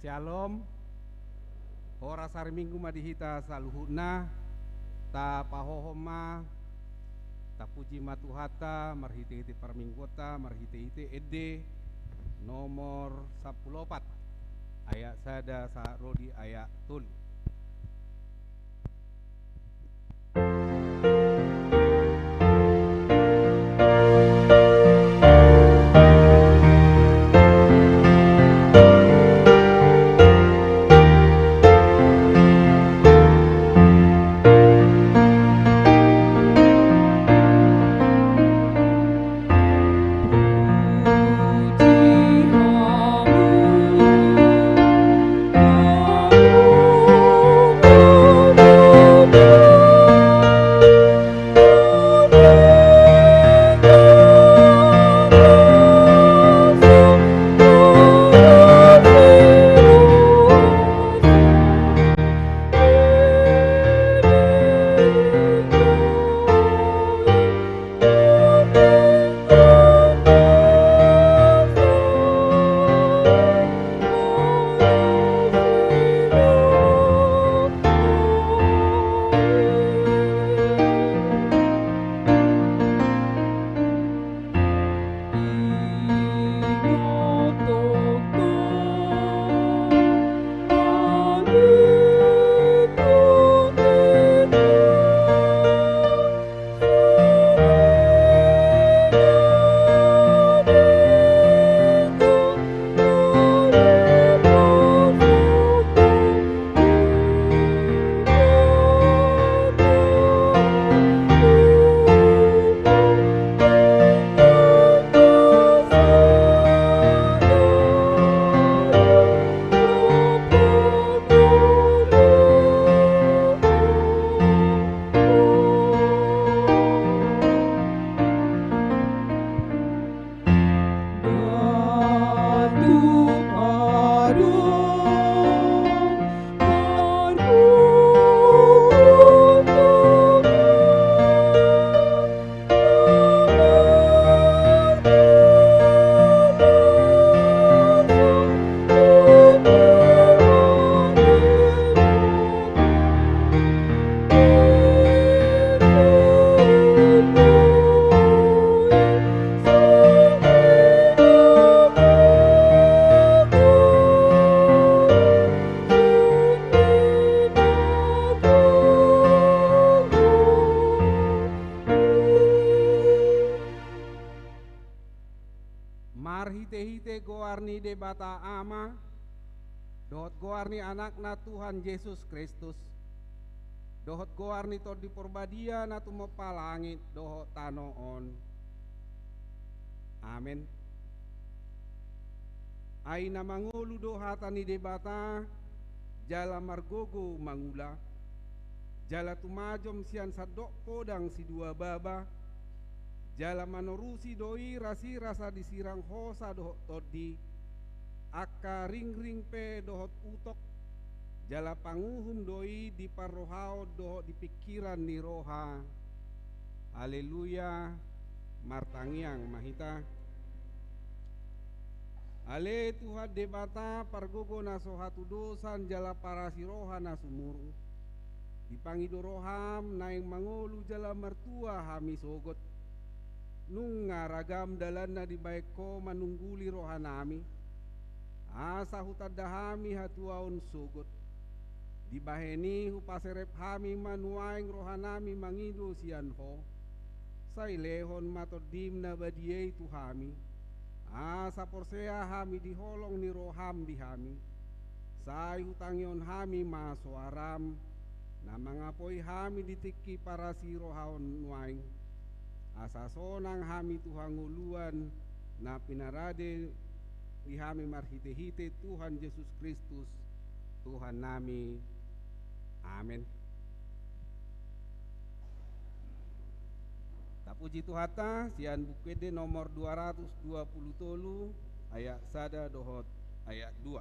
Shalom. Hora sari minggu madihita saluhuna ta pahohoma ta puji matuhata marhiti-hiti parminggota marhiti-hiti ede nomor 14 ayat sada sa rodi ayat tul. Marhite-hite goarni de bata ama dohot goarni anakna Tuhan Yesus Kristus dohot goarni tod di porbadia na tumapalangit dohot tanoon. Amen. Aina mangulu dohatani de bata jala margogo mangula jala tumajom sian sadok podang si dua baba jala manorusi doi rasi rasa disirang hosa dohot todi akka ring pe dohot utok jala panguhum doi di parrohao dohot di pikiran ni roha. Haleluya. Martangiang mahita ale Tuhan debata pargogo na sohatu dosan jala parasi roha na sumuru dipangido roham naing mangolu jala mertua hami sogot nunga ragam dalanna di baiko manungguli rohanami asa hutadahami hatuaon sogot dibaheni hupaserep hami manuaing rohanami mangido sianho sailehon matodim na badiei tuhami asa porsea hami diholong ni roham dihami sai hutangion hami masoaram na mangapoi hami ditiki para si rohaon nuaing asa sonang hami Tuhan nguluan na pinarade di hami marhite-hite Tuhan Yesus Kristus Tuhan nami. Amin. Tapuji Tuhata sian bukede nomor 220 ayat sada dohot ayat 2.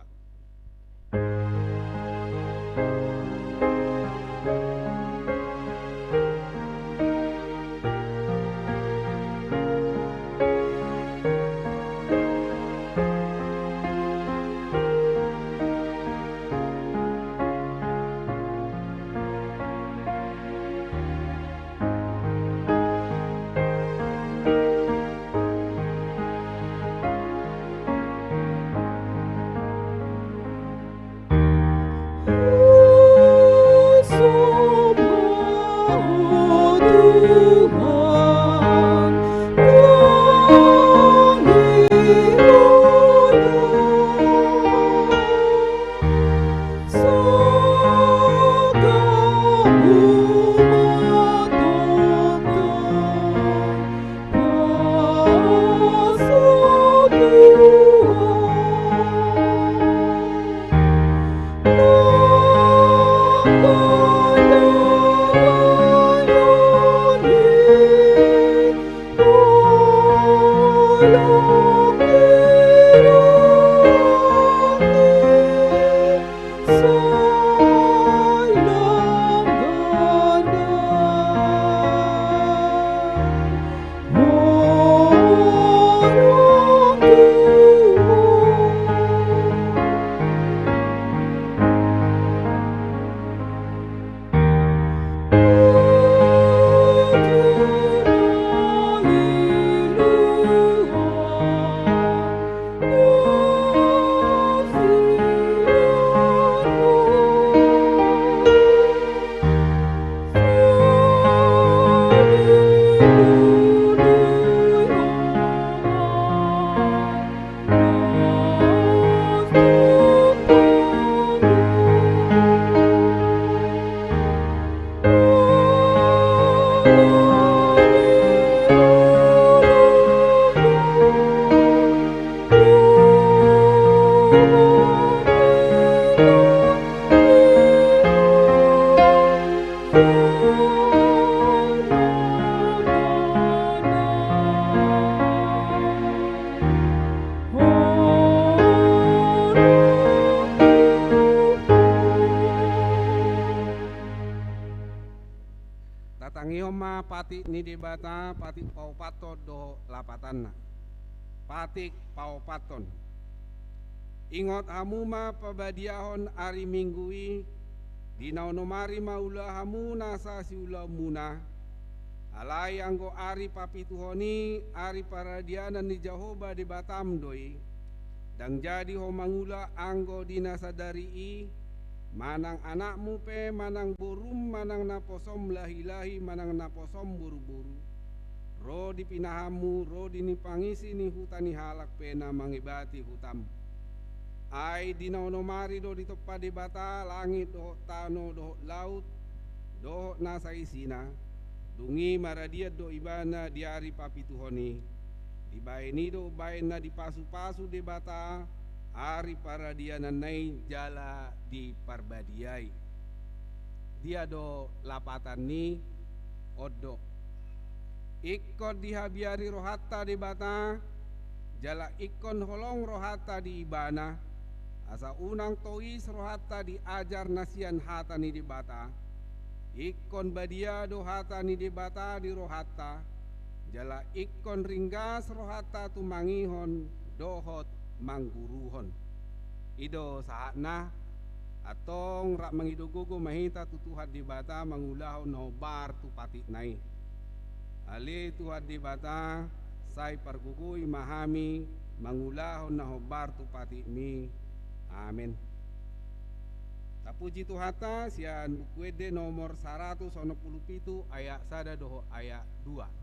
Tangihoma patik ni debata patik paupato do lapatanna patik paupaton ingot hamuma pabadiahon ari minggui dinaunomari maula hamuna sasi ula muna alai anggo ari papituhoni ari paradianan ni Jahoba di Batam doi dang jadi ho mangula anggo dinasadari manang anakmu pe manang borum manang naposom lahi-lahi manang naposom buru-buru ro dipinahamu ro dinipangisi ni hutani halak pena mangibati hutam ai dinaunomari do ditoppa di bata langit do tano do laut do nasa isina dungi maradiat do ibana diari papituhoni dibaeni do baena dipasu-pasu di bata ari paradianan nai jala di parbadiai dia do lapatan ni odo ikon dihabiari rohata di bata jala ikon holong rohata di ibana asa unang tois rohata diajar nasian hata ni di bata ikon badia do hata ni di bata di rohata jala ikon ringgas rohata tumangihon dohot mangguruhon ido saatna atong rak mangidogogo mahita tutuhat di bata mangulahon nobar tu patik nai ali tuhat di bata sai pargugui mahami mangulahon na hobar tu patik mi amin tapuji tuhata sian bukuede nomor 167 ayat sada doho ayat 2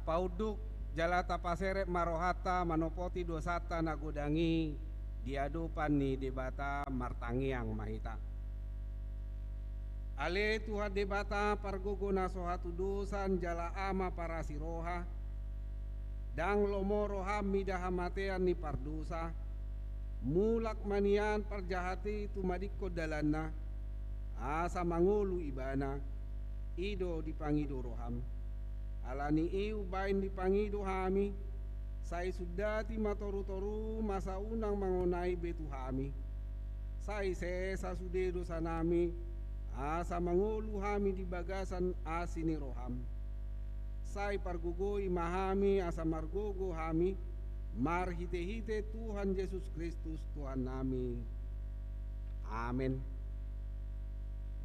tapauduk jala tapaseret marohata manopoti dosata nagodangi diadupan ni debata martangiang mahita Ale Tuhan debata pargogona sohatu dosan jala ama para siroha dang lomoro hami dahamatean ni pardosa mulak manian parjahati tumadikko dalanna asa mangulu ibana ido dipangido roham alani iu bain dipangido hami sai sudati matoru-toru masa unang mangonai betu hami sai sesa sudedo sanami asa mangulu hami di bagasan asini roham sai pargugoi mahami asa margogo hami marhite-hite Tuhan Yesus Kristus Tuhan nami amin.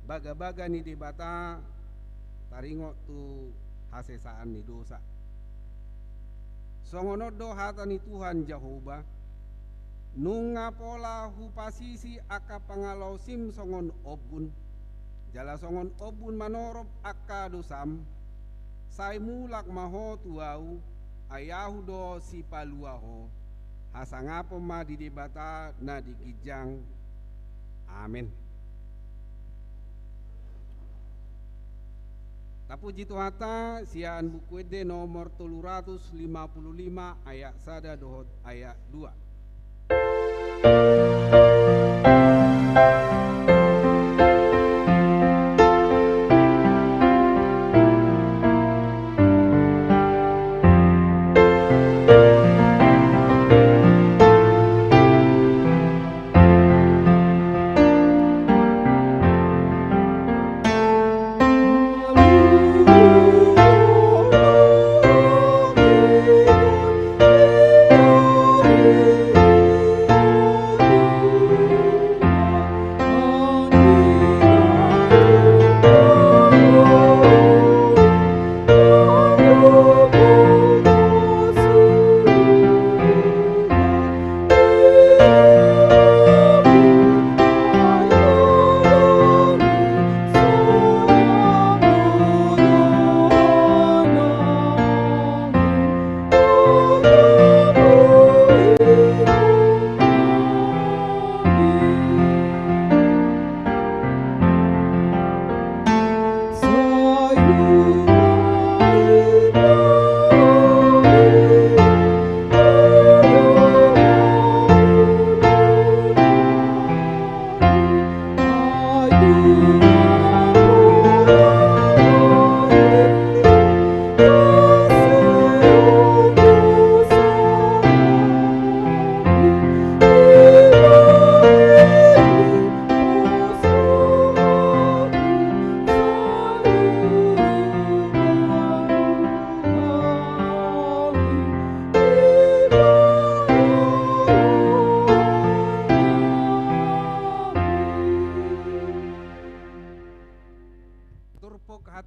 Baga-baga ni debata taringo tu hasesaan ni dosa songonodo hata ni Tuhan Jehovah nunga pola hupasisi aka pangalau sim songon obun jala songon obun manorob aka dosam sai mulak maho tuau ayahu do si paluaho hasangapo ma di debata na dikijang amin. Tapuji Tuhata sian buku ede nomor 355 ayat sada dohot ayat 2.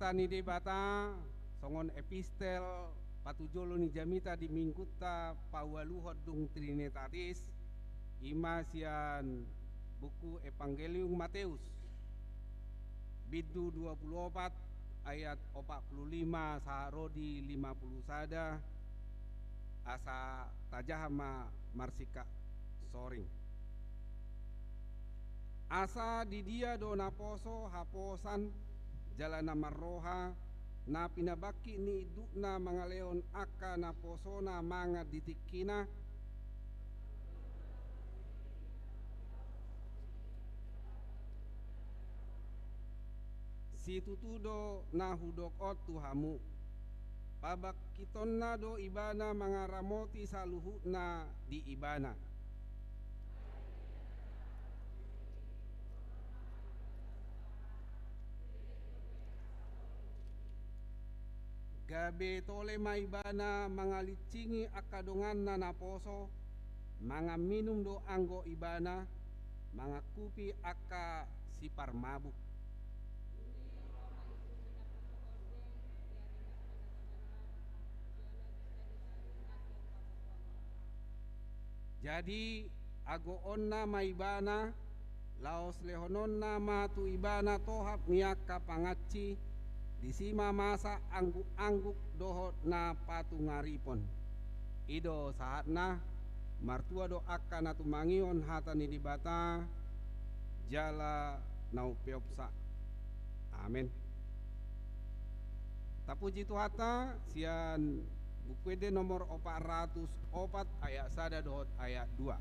Ni debata songon epistel patujolo ni jamita di mingkuta pawaluhot dung trinitatis ima sian buku Evangelium Matius bidu 24 ayat 45 saharodi 50 sada asa tajahama marsika soring asa di dia do naposo haposan jalana marroha na pinabaki ni idukna mga leon aka na posona mga ditikina si tutudo na hudokot tuhamu pabakiton na do ibana mga ramoti sa luhut na di ibana gabe tole maibana mga licingi akadongan na naposo mga minum do anggo ibana mga kupi aka sipar mabuk jadi agoon na maibana laos lehonon na matu ibana tohap miaka pangaci disima masa angguk-angguk dohot na patungaripon ido saat na martua do akan na tumangion hata ni dibata jala nau peopsa Amin. Tapuji Tuhata sian buku nomor 404 ayat 1 dohot ayat 2.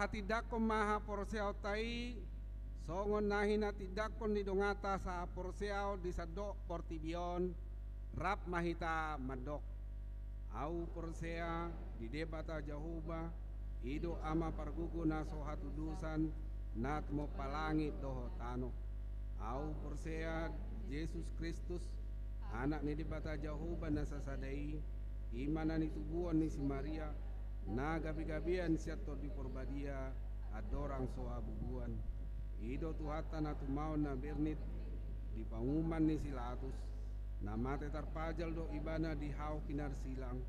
Tidakon maha porseao tai songon nahina tidakon di dongata sa porseao di sadok portibion rap mahita madok au porsea di debata Jehovah ido ama pargugu na sohatu dusan nat mo palangit doho tano au porsea Yesus Kristus anak ni debata Jehovah na sasadai imana ni tubuan ni si Maria na gabi-gabian siato di porbadia adorang soa bubuan ido tuhata na tumau na bernit di panguman ni silatus na mate tarpajal do ibana di hau kinar silang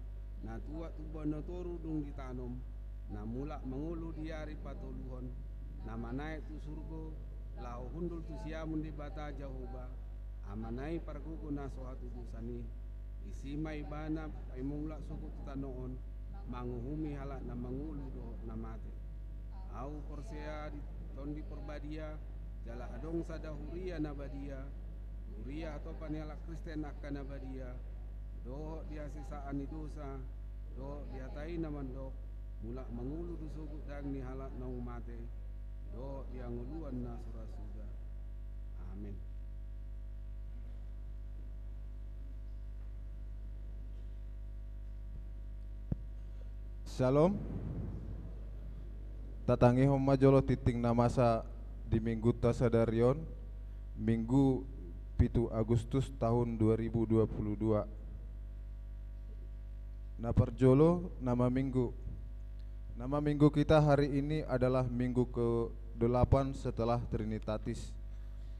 na tua tubuan na toru dung ditanom na mula mangulu diari patoluhon na manai tu surgo lau hundul tu siamun di bata Jehovah amanai pargugu na soa tudusani isima ibana paimula suku tutanoon manguhumi halak na mangulu do na mate au porsea di tondi porbadia jala adong sada huria na badia huria atau paniala Kristen akan na badia do dia sisaan ni dosa do dia tai na mandok mula mangulu do sugut dang ni halak na mate do dia nguluan na surasuga. Amin. Shalom. Tatangi homa jolo titing namasa di minggu tasadarion minggu 7 Agustus tahun 2022. Naparjolo nama minggu. Nama minggu kita hari ini adalah minggu ke-8 setelah Trinitatis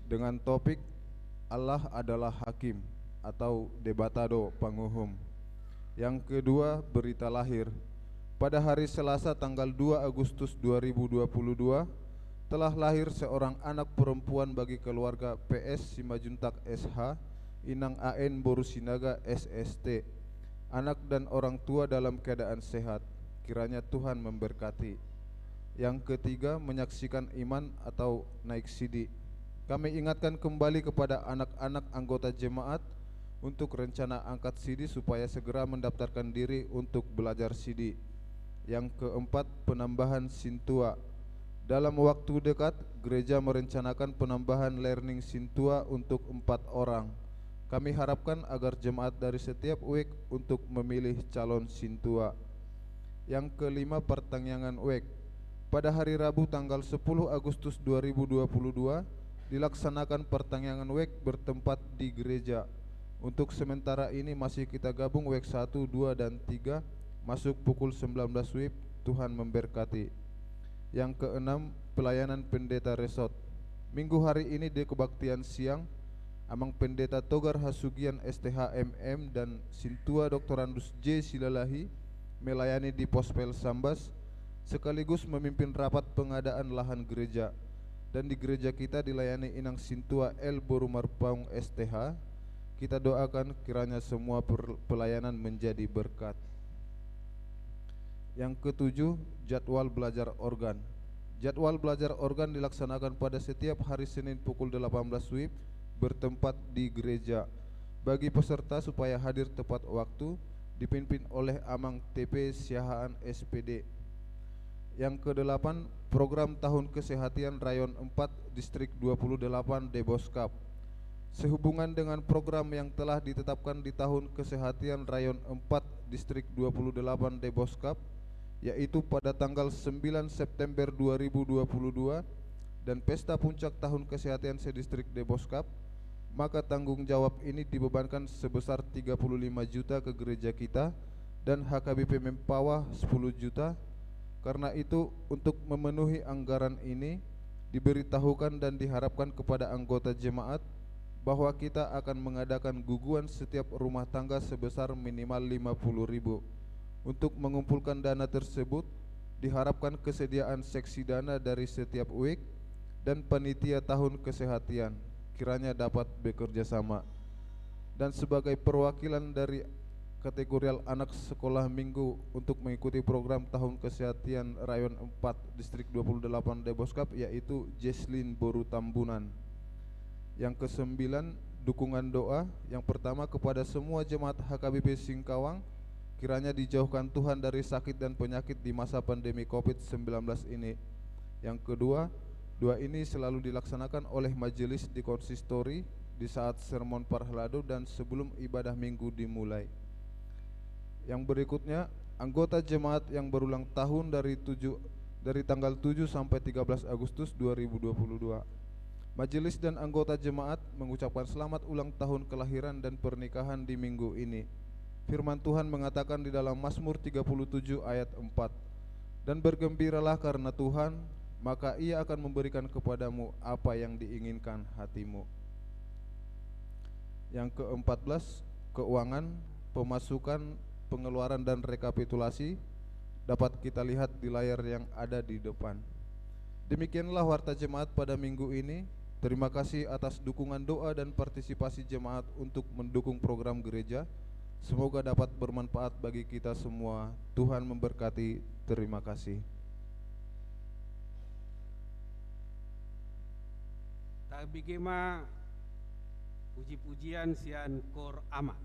dengan topik Allah adalah hakim atau debatado panguhum. Yang kedua berita lahir. Pada hari Selasa tanggal 2 Agustus 2022 telah lahir seorang anak perempuan bagi keluarga PS Simajuntak SH Inang AN Borusinaga SST. Anak dan orang tua dalam keadaan sehat. Kiranya Tuhan memberkati. Yang ketiga menyaksikan iman atau naik sidi. Kami ingatkan kembali kepada anak-anak anggota jemaat untuk rencana angkat sidi supaya segera mendaftarkan diri untuk belajar sidi. Yang keempat, penambahan sintua. Dalam waktu dekat, gereja merencanakan penambahan learning sintua untuk 4 orang. Kami harapkan agar jemaat dari setiap week untuk memilih calon sintua. Yang kelima, pertangyangan week. Pada hari Rabu tanggal 10 Agustus 2022 dilaksanakan pertangyangan week bertempat di gereja. Untuk sementara ini masih kita gabung week 1, 2, dan 3 masuk pukul 19 WIB, Tuhan memberkati. Yang keenam, pelayanan pendeta resort. Minggu hari ini di kebaktian siang, Amang Pendeta Togar Hasugian STHMM dan Sintua Dr. Andus J. Silalahi melayani di Pospel Sambas, sekaligus memimpin rapat pengadaan lahan gereja. Dan di gereja kita dilayani Inang Sintua L. Borumarpaung STH. Kita doakan kiranya semua pelayanan menjadi berkat. Yang ketujuh, jadwal belajar organ. Jadwal belajar organ dilaksanakan pada setiap hari Senin pukul 18 WIB bertempat di gereja. Bagi peserta supaya hadir tepat waktu, dipimpin oleh Amang TP Siahaan SPD. Yang kedelapan, program tahun kesehatan Rayon 4 Distrik 28 Deboskap. Sehubungan dengan program yang telah ditetapkan di tahun kesehatan Rayon 4 Distrik 28 Deboskap, yaitu pada tanggal 9 September 2022 dan pesta puncak tahun kesehatan sedistrik Deboskap, maka tanggung jawab ini dibebankan sebesar 35 juta ke gereja kita dan HKBP Mempawah 10 juta. Karena itu, untuk memenuhi anggaran ini, diberitahukan dan diharapkan kepada anggota jemaat bahwa kita akan mengadakan guguan setiap rumah tangga sebesar minimal 50.000. Untuk mengumpulkan dana tersebut, diharapkan kesediaan seksi dana dari setiap week dan panitia tahun kesehatan kiranya dapat bekerja sama. Dan sebagai perwakilan dari kategorial anak sekolah minggu untuk mengikuti program tahun kesehatan Rayon 4 Distrik 28 Deboskap, yaitu Jesslyn Boru Tambunan. Yang kesembilan, dukungan doa. Yang pertama, kepada semua jemaat HKBP Singkawang, kiranya dijauhkan Tuhan dari sakit dan penyakit di masa pandemi COVID-19 ini. Yang kedua, doa ini selalu dilaksanakan oleh majelis di konsistori di saat sermon Parhelado dan sebelum ibadah minggu dimulai. Yang berikutnya, anggota jemaat yang berulang tahun dari tanggal 7 sampai 13 Agustus 2022. Majelis dan anggota jemaat mengucapkan selamat ulang tahun kelahiran dan pernikahan di minggu ini. Firman Tuhan mengatakan di dalam Mazmur 37 ayat 4, "Dan bergembiralah karena Tuhan, maka Ia akan memberikan kepadamu apa yang diinginkan hatimu." Yang ke-14, keuangan, pemasukan, pengeluaran dan rekapitulasi dapat kita lihat di layar yang ada di depan. Demikianlah warta jemaat pada minggu ini. Terima kasih atas dukungan doa dan partisipasi jemaat untuk mendukung program gereja. Semoga dapat bermanfaat bagi kita semua. Tuhan memberkati. Terima kasih. Tabigema puji-pujian sian kor ama.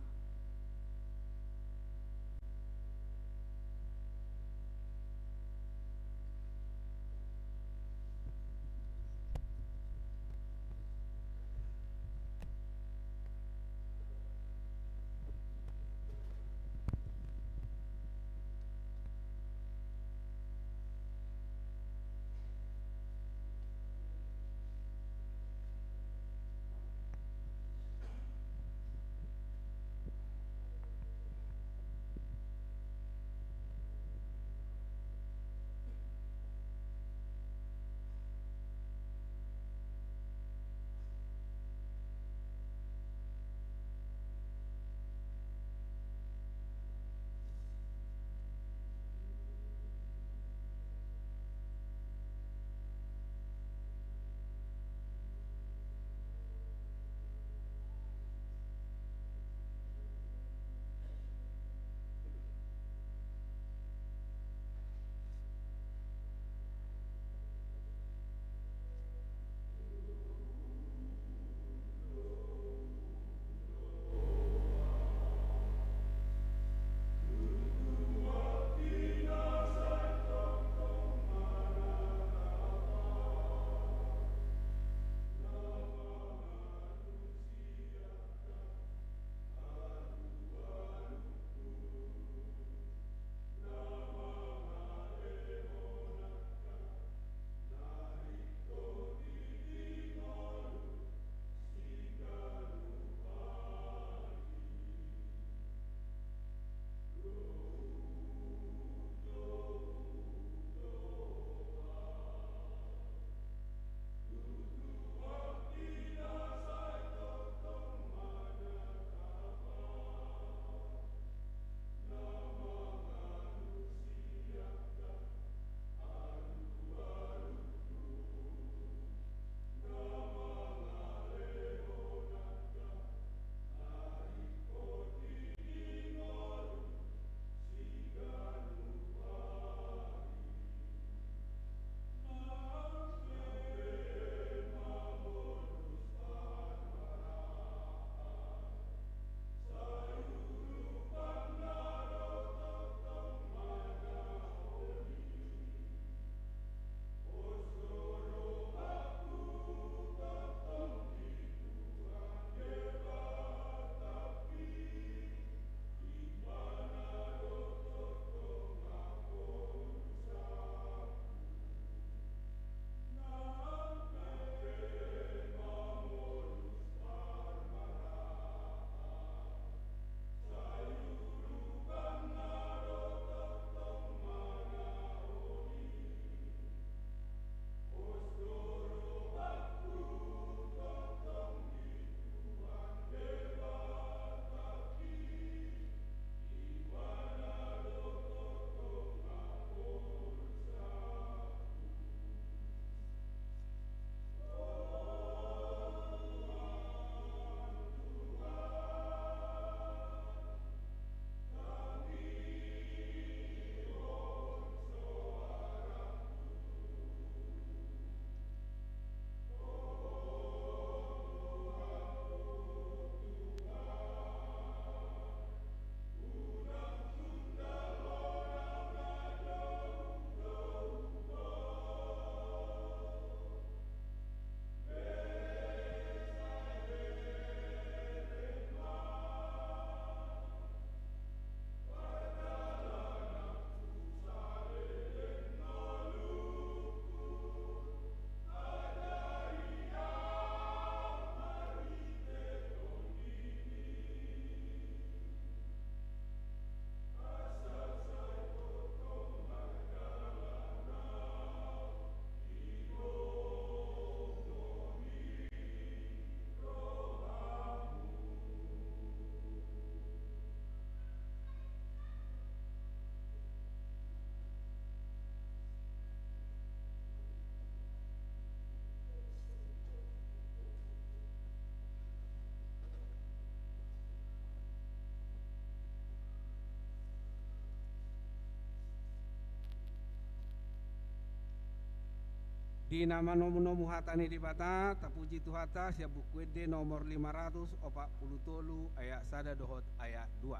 Di nama nomu hatani di bata tapuji tuhata sia buku de nomor 543 ayat 1 dohot ayat 2.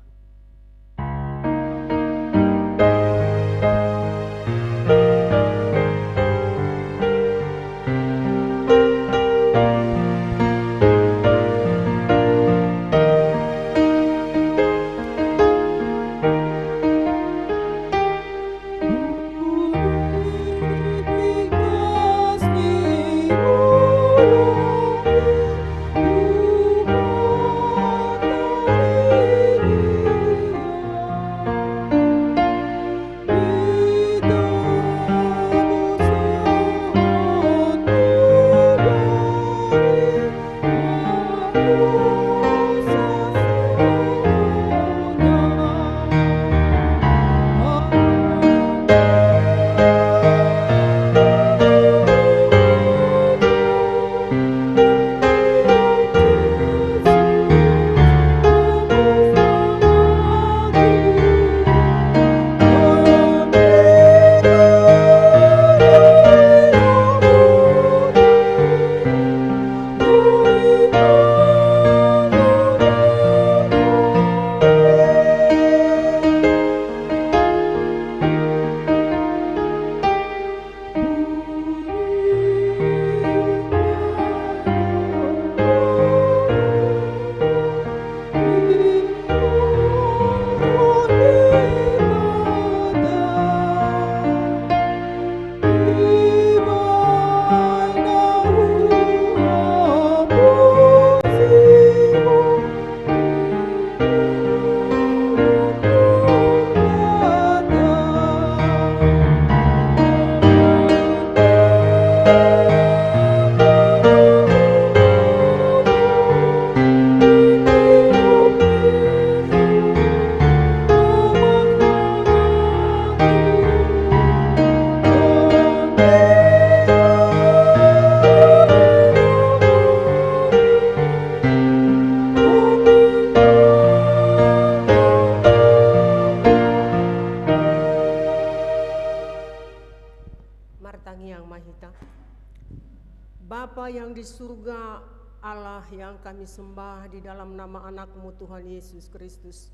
Bapa yang di surga, Allah yang kami sembah di dalam nama anak-Mu Tuhan Yesus Kristus,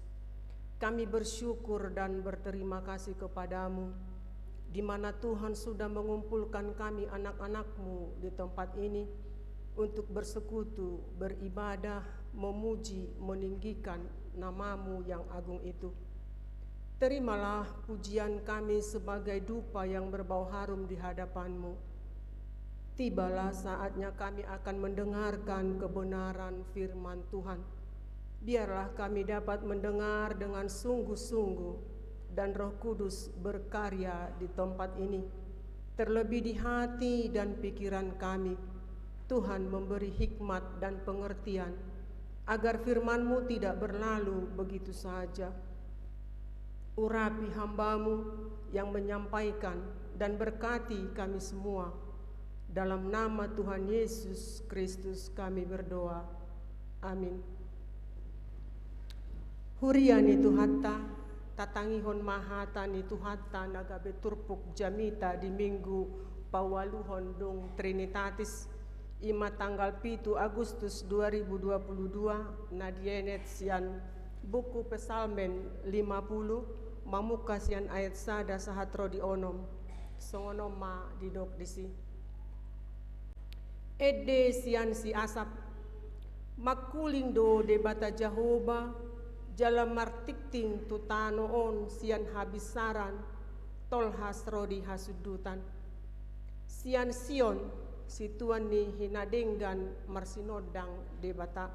kami bersyukur dan berterima kasih kepadamu, di mana Tuhan sudah mengumpulkan kami anak-anak-Mu di tempat ini untuk bersekutu, beribadah, memuji, meninggikan nama-Mu yang agung itu. Terimalah pujian kami sebagai dupa yang berbau harum di hadapan-Mu. Tibalah saatnya kami akan mendengarkan kebenaran firman Tuhan. Biarlah kami dapat mendengar dengan sungguh-sungguh dan Roh Kudus berkarya di tempat ini. Terlebih di hati dan pikiran kami, Tuhan memberi hikmat dan pengertian agar firman-Mu tidak berlalu begitu saja. Urapi hamba-Mu yang menyampaikan dan berkati kami semua. Dalam nama Tuhan Yesus Kristus kami berdoa. Amin. Huriani Tuhatta, tatangihon mahatani Tuhatta nagabe turpuk jamita di minggu pawaluhon dong Trinitatis ima tanggal 7 Agustus 2022 nadienet sian buku Pesalmen 50 mamuka sian ayat sada sahatro di onom songonom ma didok disi. Ede sian si asap makuling do debata Jahoba jalam martikting tutano on sian habisaran tolhas rodi hasudutan sian Sion situan ni hinadenggan marsinodang debata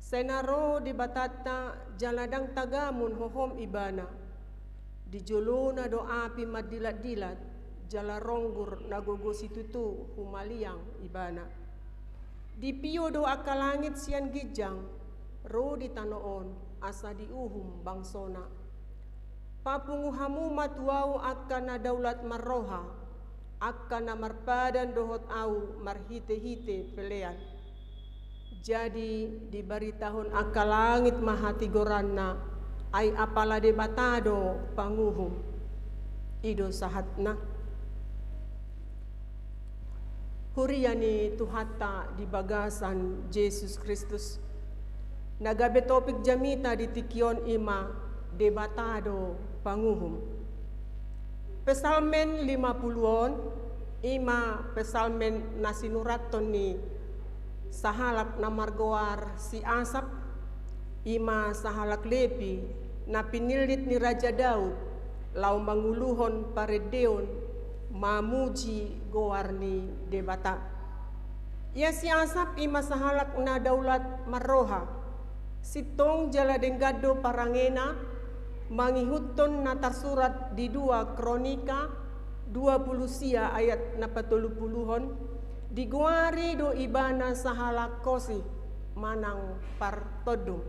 senaro debatata jaladang tagamun hohom ibana di jolona do api madilat-dilat jala ronggur nagogo situtu humaliang ibana di pio do akalangit sian gijang ro di tanoon asa di uhum bangsona papunguhamu matuau akan daulat marroha akan marpadan dohot au marhite-hite pelean jadi di bari tahun akalangit mahati goranna ai apala debatado panguhum ido sahatna Huriani tuhata di bagasan Yesus Kristus. Nagabe topik jamita di tikion ima debatado panguhum. Pesalmen 50-on ima pesalmen nasinuraton ni sahalak na margoar si Asap, ima sahalak lepi na pinilit ni Raja Daud lau manguluhon paredeon mamuji goar ni debata. Ia si Asap ima sahalak na daulat marroha sitong jala denggado parangena mangihuton na tersurat di 2 Kronika 20 sia ayat na 40 diguari do ibana sahalak kosi manang partodo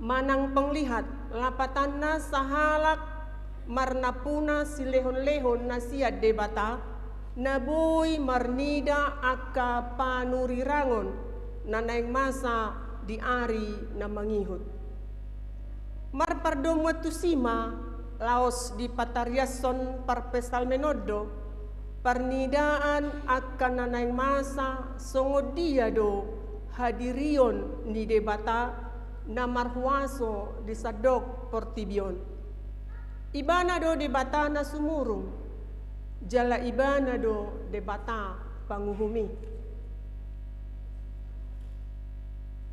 manang penglihat lapatanna sahalak marnapuna silehon-lehon na sia debata naboy marnida akka panurirangon na naing masa di ari na mangihut. Marpardomo tusima laos di patariason parpesalmenodo parnidaan akan nanaing masa songodia do hadirion ni debata na marhuaso di sadok portibion. Ibana do debata na sumurung jala ibana do debata panguhumi.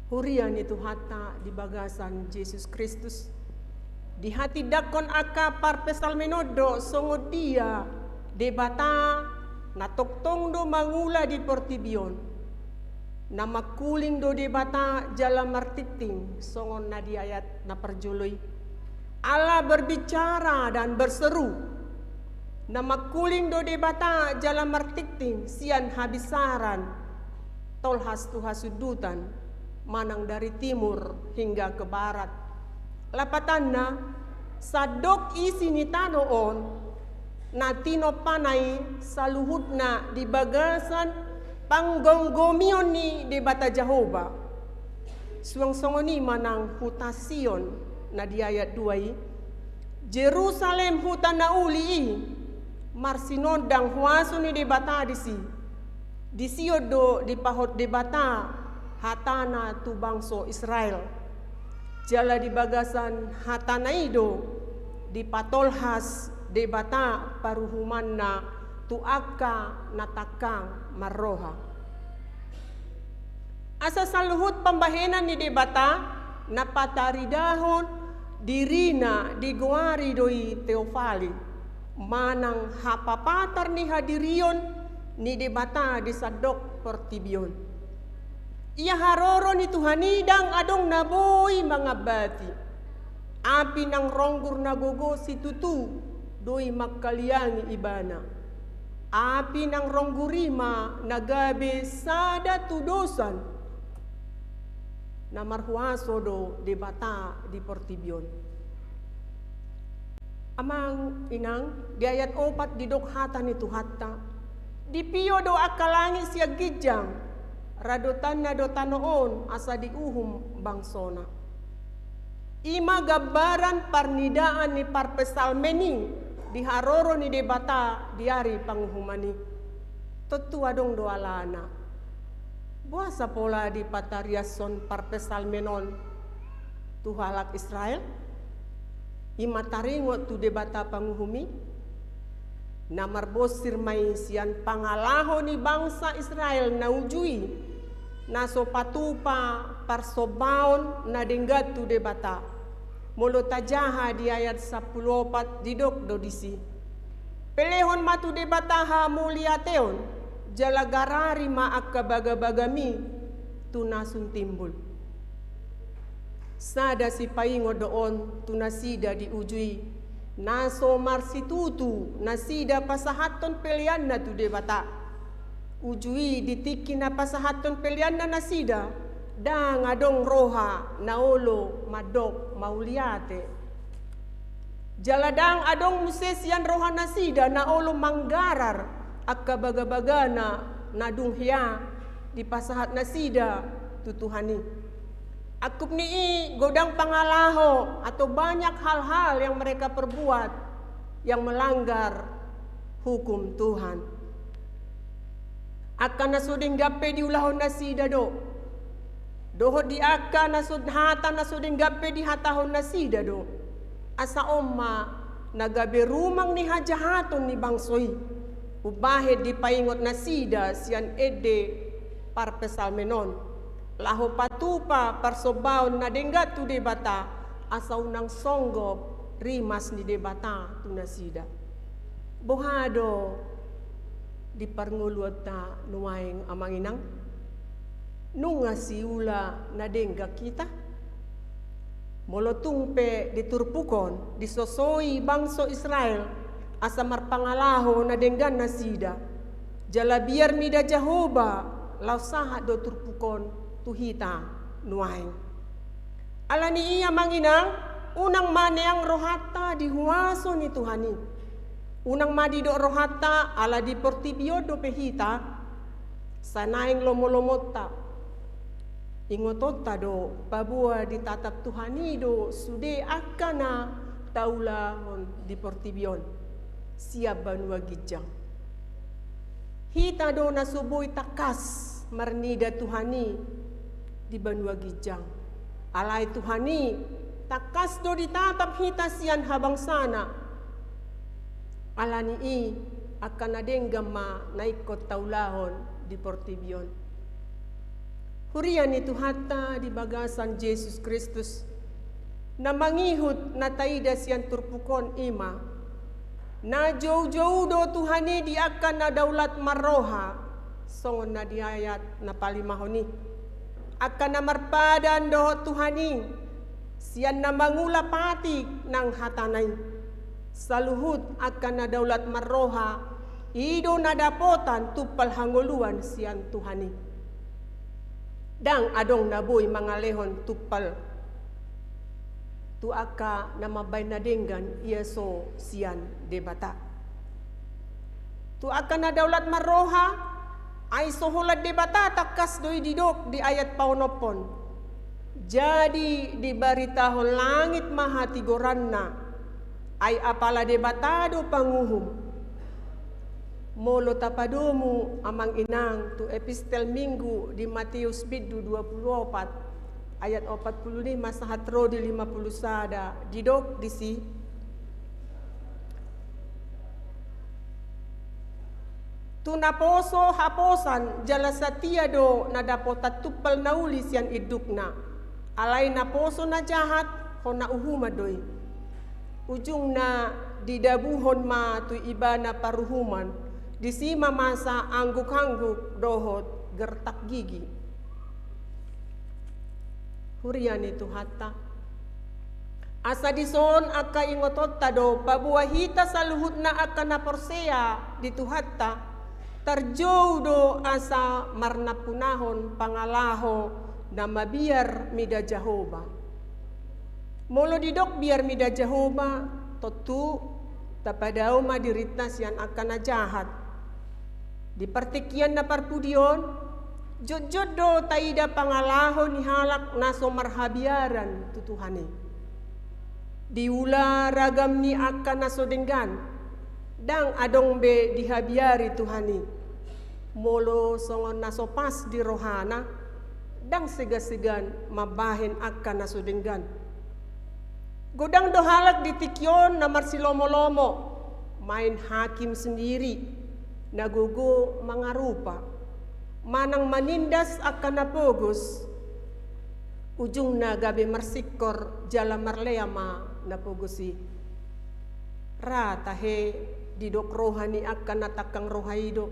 Hurian itu hata di bagasan Yesus Kristus. Di hati dakon aka parpesalmenodo songodia debata na toktong do mangula di portibion. Na makuling do debata jala martiting songon na di ayat na perjului. Allah berbicara dan berseru. Na makuling do debata jala martiting sian habisaran tolhas tuhasudutan manang dari timur hingga ke barat. Lapatanna sadok isi ni tanoon na tinopanay saluhutna di bagasan panggonggomion ni debata Jehovah. Suang-songoni manang hutasion na di ayat 2 Jerusalem hutan na uli marsinodang huaso ni debata di siodo di pahot debata hatana tu bangso Israel. Jala di bagasan hatana ido di patolhas debata paruhumanna tu akka natakang marroha. Asa saluhut pembahenan ni debata napataridahon dirina digoari doi Teofali manang hapapatar ni hadirion ni debata di sadok portibion. Ia haroro ni Tuhanidang adong naboy mga bati. Api ng ronggur nagogo si tutu doy magkaliangi ibana. Api ng ronggurima nagabe sada tudosan na marhuaso do debata di portibion. Amang inang di ayat 4 di dokhata ni Tuhata di piyo do akalangi siya gijang radotan na dotanoon asa diuhum bangsona. Ima gabaran parnidaan ni parpesalmeni di haroro ni debata diari panguhumani. Tetu adong doalana. Buasa pola di patariason parpesalmenon tuhalak Israel. Ima taringo tu debata panguhumi. Namar bosir may siyan pangalaho ni bangsa Israel na ujui na sopatupa parsobaon na denggat tu debata. Molo tajaha di ayat 14 didok dodisi. Pelehon matu debata ha muliateon jalagarari maak kabaga-bagami tunasun timbul. Sada si paingo doon tunasida di ujui naso marsitutu nasida pasahaton pelian na tu debata. Ujui ditiki na pasahaton pelian na nasida dang adong roha naolo madok mauliate. Jaladang adong musesian roha nasida naolo manggarar akka baga-bagana nadunghya di pasahat nasida tutuhani. Akup ni godang pangalaho atau banyak hal-hal yang mereka perbuat yang melanggar hukum Tuhan. Akan nasuding gape di ulahon na sida do. Dohod di aka hata nasuding gape di hatahon na sida do. Asa oma nagabe rumang ni hajahaton ni bangsoy. Ubahid di paingot na sida siyan ede parpesal menon. Laho patupa parsobaon na denggat tu debata asa unang songgop rimas ni debata tu na sida. Bohado di parnguluat ta nuwaing amang inang nunga siula na dengga kita molotungpe diturpukon disosoi bangso Israel asa marpangalaho na denggan na sida jala biar mida Jehovah lausaha do turpukon tuhita nuwaing alani iya manginang unang maneang rohata dihuaso ni Tuhani unang madido rohata ala di portibio do pehita sanaing lomolomota ingotota do babua ditatap Tuhani do sude akana taulahon di portibion siap banua gijang hita do nasuboy takas marnida Tuhani di banua gijang alai Tuhani takas do ditatap hita sian habang sana alani i akan adenggam ma naikot taulahon di portibion. Hurian itu hatta di bagasan Yesus Kristus na mangihut na taida siyan turpukon ima na jauh-jauh do Tuhani di akan na daulat maroha songon na di ayat na palimahoni akan na marpadan do Tuhani siyan na mangula patik ng hatanay saluhut akan na daulat maroha ido na dapotan tupal hanguluan siyan Tuhani dang adong naboy mga lehon tupal tu aka na mabay na denggan iaso siyan debata tu aka na daulat maroha ay soholad debata takas doy didok di ayat paunopon jadi dibaritahon langit mahatigoran na ay apala debatado panguhum molo tapadomu amang inang tu epistel minggu di Matius bidu 24 ayat 45 sahatro di 50 sada didok disi tu naposo haposan jala satia do nadapotat tupal naulis yan idukna alay naposo na jahat ho na uhumadoy ujung na didabuhon ma tu iba na paruhuman disima masa angguk-angguk dohot gertak gigi hurian itu hatta asa dison aka ingotot tado pabuahita saluhut na aka na porsea ditu hatta terjauh do asa marnapunahon pangalaho na mabiar mida Jehovah molo didok biar mida Jehovah totu tapadao madiritna siyan akan na jahat di partikian na parpudion jod-jod do taida pangalaho ni halak naso marhabiaran tutuhani diula ragam ni akan naso denggan dang adong be dihabiari Tuhani molo songon naso pas di rohana dang segan-segan mabahin akan naso denggan godang do halak di tikyon na marsilomo-lomo main hakim sendiri nagugo mangarupa manang manindas akan napogos ujung na gabi marsikor jala marleama napogosi rata he didok rohani akan natakang rohaido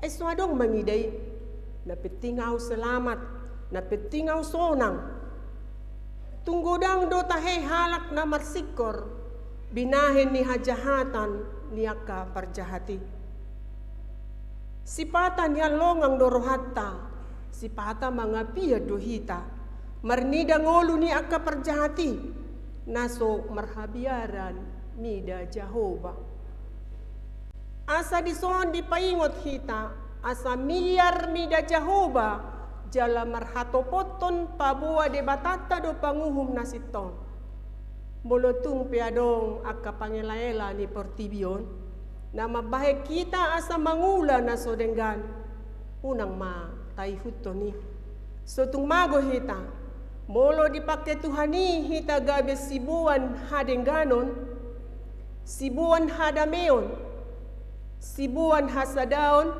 ay suadong mangiday napitingaw selamat napitingaw sonang tunggodang do tahe halak na marsikor binahin ni hajahatan niaka parjahati sipatan ya longang dorohatta sipata mga pia dohita marnida ngolu ni aka parjahati naso marhabiaran mida Jehovah asa dison dipaingot hita asa miliar mida Jehovah jala marhatopoton pabua debatata do panguhum nasitong molotung piadong aka pangelaela ni portibion na mabahe kita asa mangula na sodenggan unang ma taihuto ni. So tung mago hita, molo dipakai Tuhani hita gabe sibuan hadengganon, sibuan hadameon, sibuan hasadaon,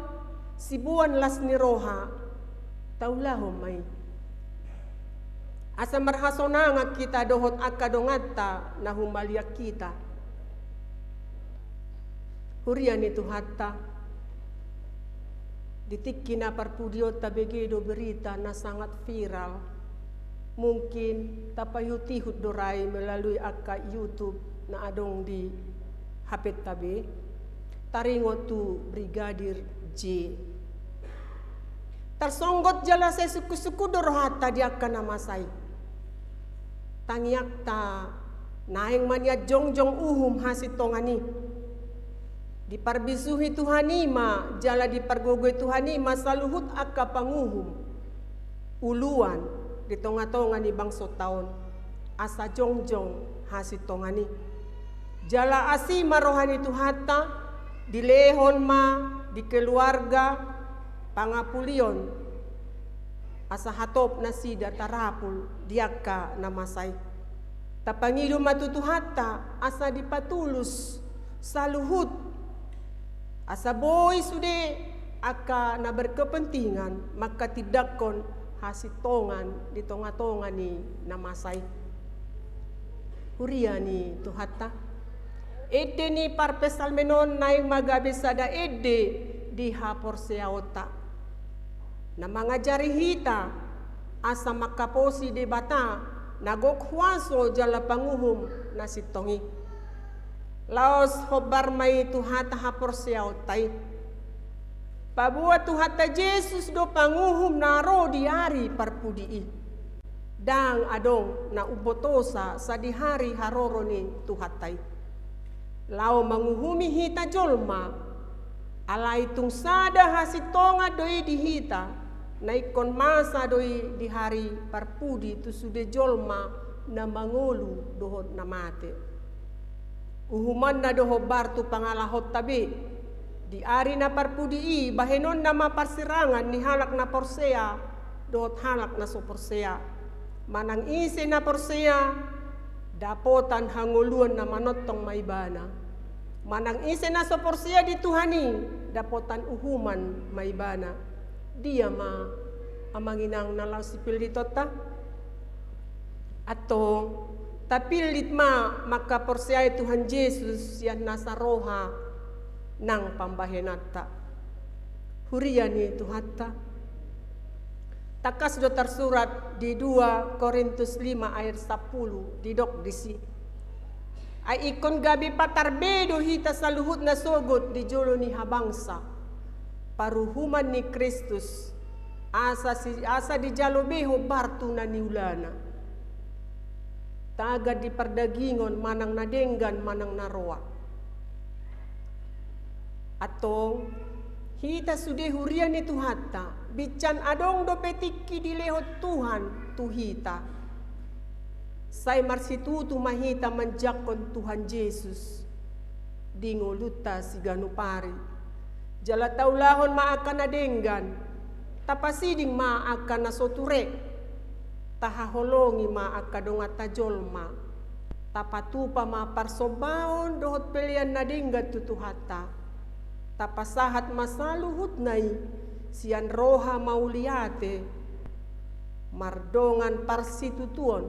sibuan lasniroha, taulahom may. Asa marhasonanga kita dohot akadongata na humaliak kita. Hurian itu hatta. Ditikki na parpudio tabegedo berita na sangat viral. Mungkin tapayutihut dorai melalui akka YouTube na adong di hapet tabe. Taringot tu Brigadir J. Tersonggot jala saya suku-suku dorohata di akka namasay. Tangiak ta naing mania jongjong uhum hasitongani. Diparbisuhi Tuhanima, jala dipargogoy Tuhanima saluhut akka panguhum. Uluan di tonga-tonga ni bangso taon. Asa jongjong hasitongani. Jala asima rohani Tuhata, dilehon ma, di keluarga, pangapulion. Asa hatop na sida tarapul, diaka namasay. Tapangido matutuhata, asa dipatulus, saluhut. Asa boy sude aka na berkepentingan maka tidakon hasitongan di tonga-tonga ni namasay. Huria ni Tuhata. Ede ni parpesal menon naing magabisada ede di hapor seaota. Na mangajari hita asa makaposi de bata nagokhuaso jala panguhum na sitongi. Laos hobar may Tuhata hapor seaotay. Pabuat Tuhata Jesus do panguhum naro diari parpudii. Dang adong na ubotosa sa dihari haroro ni Tuhatay. Lao manguhumi hita jolma. Alay tung sada hasitonga doi dihita. Naikon masa doi dihari parpudi tu sude jolma na mangulu dohod na mate. Uhuman na doho bartu pangalahot tabi. Di ari na parpudi bahenon na maparsirangan ni halak na porsea dohot halak na so porsea. Manang isi na porsea dapotan hanguluan na manotong maibana. Manang isi na so porsea di Tuhani dapotan uhuman maibana. Dia ma amanginang nalaw sipil dito ta. Ato tapilit ma makaporsaya Tuhan Yesus yang nasa roha nang pambahenata. Hurian ni Tuhata. Takas do tersurat di 2 Korintus 5 ayat 10 didok disi. Ay ikon gabi patarbedo hita sa luhut na sogot di jolo ni habangsa. Paruhuman ni Kristus asa di jalobeho bartu na niulana. Tagad di perdagingon manang nadenggan manang naroa. Atong hita sude hurian ni Tuhata. Bican adong do petiki di lehot Tuhan tuhita. Say marsitutu mahita manjakon Tuhan Yesus. Dingoluta si ganupari. Jala taulahon maakan nadenggan. Tapasiding maakan nasoture. Tahaholongi ma akadongata jolma. Tapatupa ma parsobaon dohot pelian nadinggat tutuhata. Tapasahat masaluhut nai sian roha mauliate. Mardongan parsitutuon.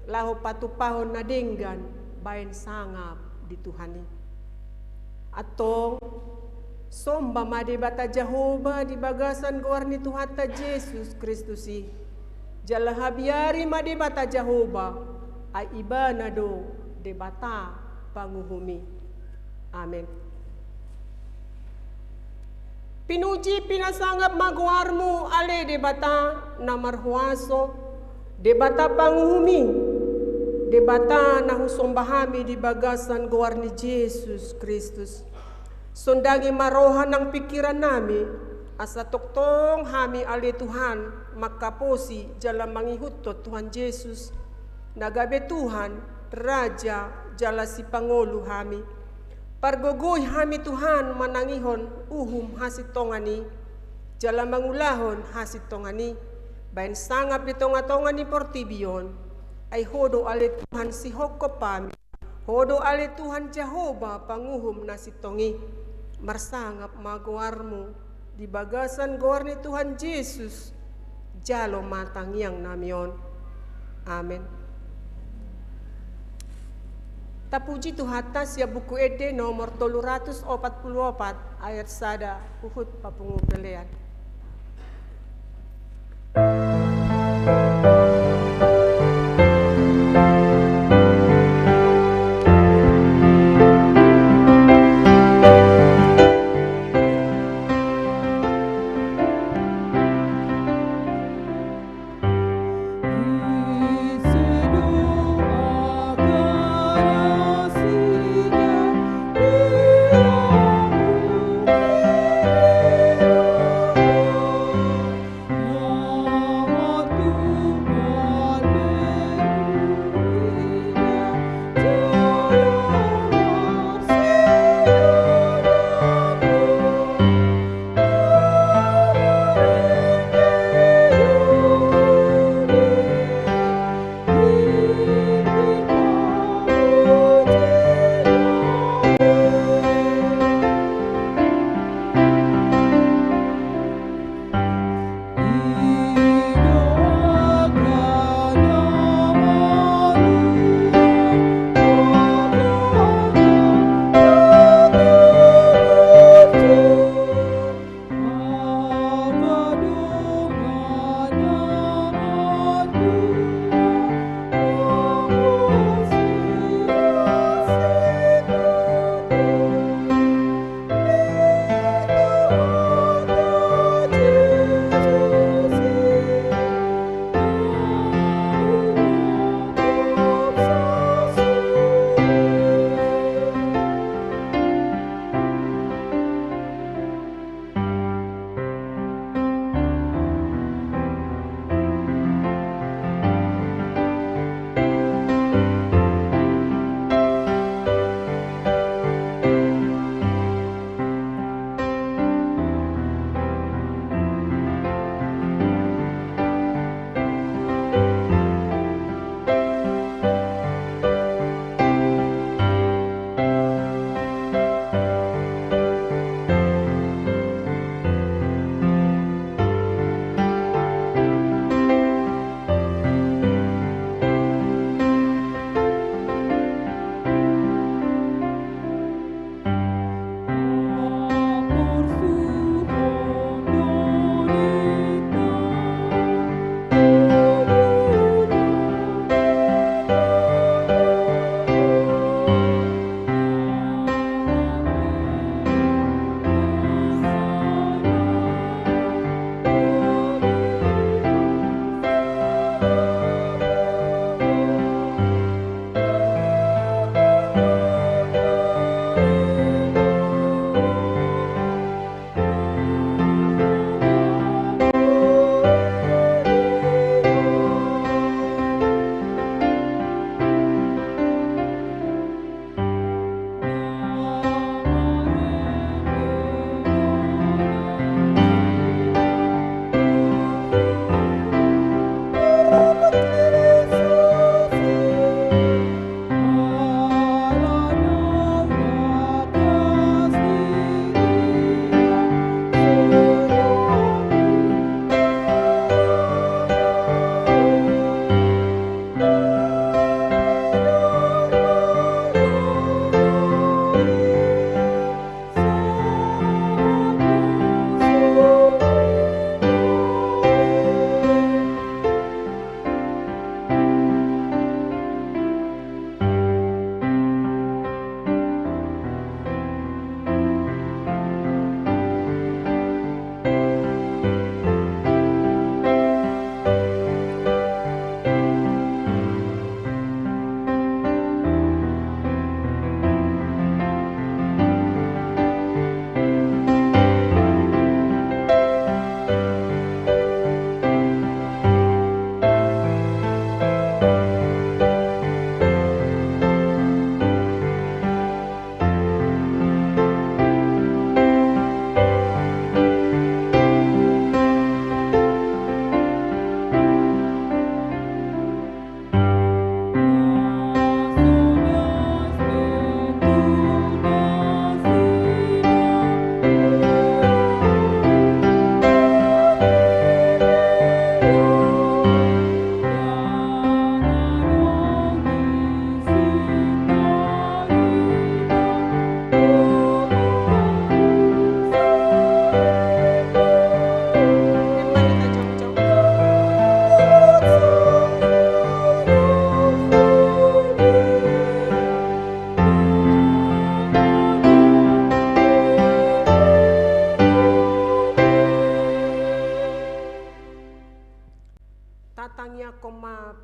Laho patupahon nadinggan bayan sangap di Tuhani. Atong somba madebata Jehovah di bagasan goarni Tuhata Yesus Kristusi. Jala habiari madebata Jehovah ay ibana do debata panguhumi. Amen. Pinuji pinasangap magwarmu ale debata na marhuaso, debata panguhumi, debata na husombahami di bagasan goarni Yesus Kristus. Sundangi marohan ng pikiran nami, asa toktong hami ali Tuhan makaposi jala mangihutot Tuhan Yesus nagabe Tuhan Raja jala si Pangulu hami pargogoy hami Tuhan manangihon uhum hasitongani jala mangulahon hasit tongani, bain sangap di tonga-tonga ni portibion, ay hodo ale Tuhan si hoko pami, hodo ale Tuhan Jehovah panguhum na sitongi, marsangap maguarmu, di bagasan goar ni Tuhan Yesus, jalo matang yang namion. Amen. Tapuji Tuhatas ya buku ede nomor 344 ayat sada uhud papungu belean. Thank you.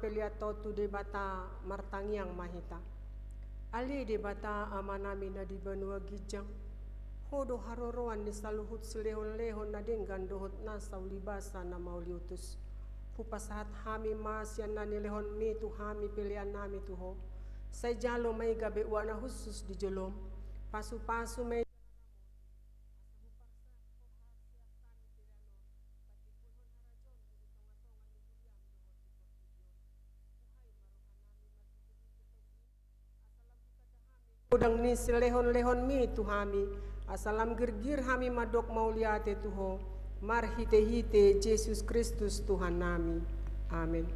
peliato tu debata martangiang mahita. Ali debata amanami na di benua gijang. Hodo haroroan ni saluhut selehon-lehon na denggan dohot na saulibasa na mauliutus. Pupasahat hami masyan na nilehon mi tu hami pilihan nami tuho. Say jalo may gabi na husus di jolom. Pasu-pasu may udang ni silehon-lehon mi tuhami asalam girgir hami madok mauliate tuho marhite-hite Yesus Kristus Tuhan nami. Amin.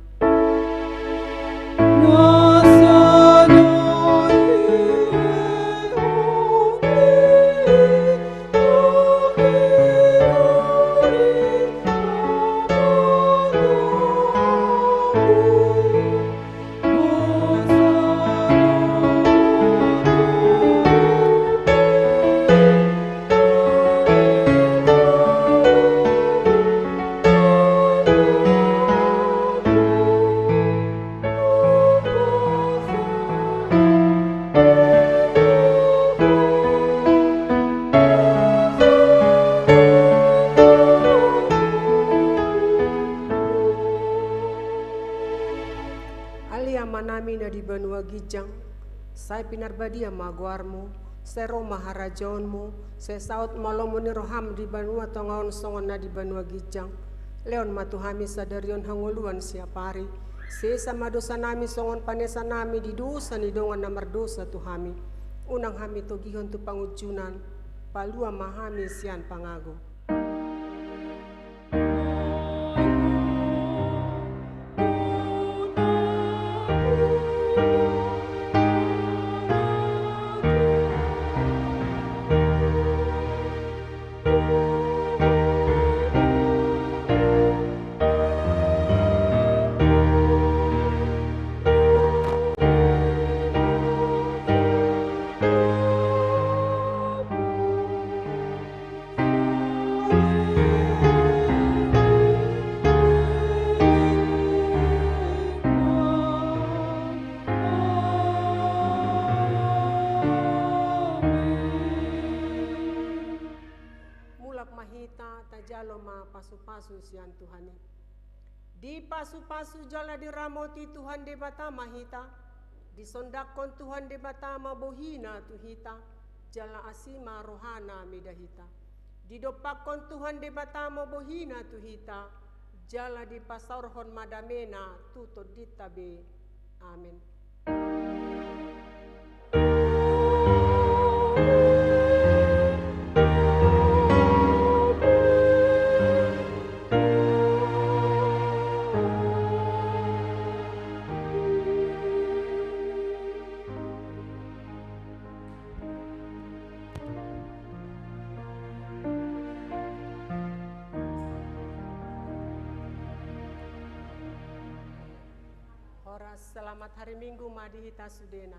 Manami na di benua gijang, saya pinarbadia maguarmu, saya Roma harajonmu, saya saut malomuni roham di benua tongaon songon na di benua gijang, leon matuhami sadarion hanguluan siapari, saya sama dosa nami songon panesa nami di dosa ni dongan namar dosa tuhami, unang hami togihon tu pangujunan, palua mahami sian pangago. Tajalo ma pasu-pasu sian Tuhani. Di pasu-pasu jala diramoti Tuhan debata mahita. Disondakon Tuhan debata mabohina tuhita. Jala asima rohana medahita. Didopakon Tuhan debata mabohina tuhita. Jala di pasaurhon madamena tutod ditabe. Amin. Selamat hari Minggu Madihita Sudena.